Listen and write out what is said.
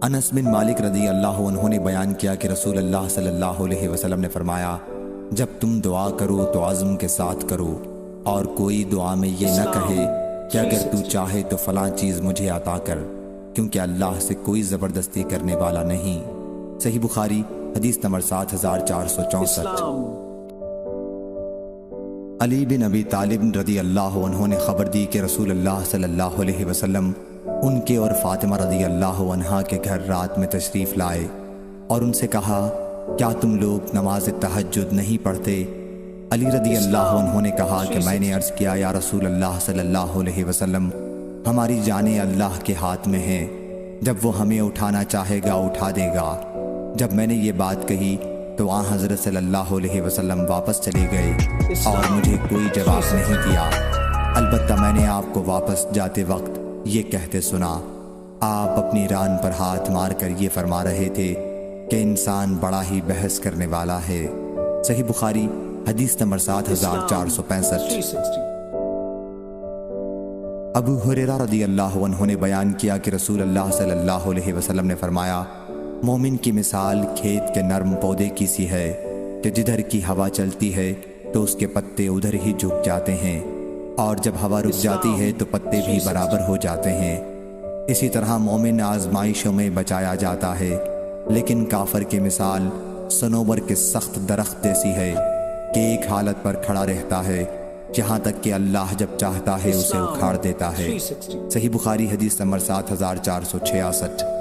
انس بن مالک رضی اللہ عنہ نے بیان کیا کہ رسول اللہ صلی اللہ علیہ وسلم نے فرمایا، جب تم دعا کرو تو عزم کے ساتھ کرو، اور کوئی دعا میں یہ نہ کہے کہ اگر تو چاہے تو فلاں چیز مجھے عطا کر، کیونکہ اللہ سے کوئی زبردستی کرنے والا نہیں۔ صحیح بخاری حدیث نمبر 7464۔ علی بن ابی طالب رضی اللہ عنہ نے خبر دی کہ رسول اللہ صلی اللہ علیہ وسلم ان کے اور فاطمہ رضی اللہ عنہا کے گھر رات میں تشریف لائے اور ان سے کہا، کیا تم لوگ نماز تہجد نہیں پڑھتے؟ علی رضی اللہ عنہ نے کہا کہ میں نے عرض کیا، یا رسول اللہ صلی اللہ علیہ وسلم، ہماری جانیں اللہ کے ہاتھ میں ہیں، جب وہ ہمیں اٹھانا چاہے گا اٹھا دے گا۔ جب میں نے یہ بات کہی تو آن حضرت صلی اللہ علیہ وسلم واپس چلے گئے اور مجھے کوئی جواب نہیں دیا، البتہ میں نے آپ کو واپس جاتے وقت یہ کہتے سنا، آپ اپنی ران پر ہاتھ مار کر یہ فرما رہے تھے کہ انسان بڑا ہی بحث کرنے والا ہے۔ صحیح بخاری حدیث نمبر 7465۔ ابو ہریرہ رضی اللہ عنہ نے بیان کیا کہ رسول اللہ صلی اللہ علیہ وسلم نے فرمایا، مومن کی مثال کھیت کے نرم پودے کی سی ہے کہ جدھر کی ہوا چلتی ہے تو اس کے پتے ادھر ہی جھک جاتے ہیں، اور جب ہوا رک جاتی ہے تو پتے بھی برابر ہو جاتے ہیں۔ اسی طرح مومن آزمائشوں میں بچایا جاتا ہے، لیکن کافر کی مثال صنوبر کے سخت درخت جیسی ہے کہ ایک حالت پر کھڑا رہتا ہے جہاں تک کہ اللہ جب چاہتا ہے اسے اکھاڑ دیتا ہے۔ صحیح بخاری حدیث نمبر 7466۔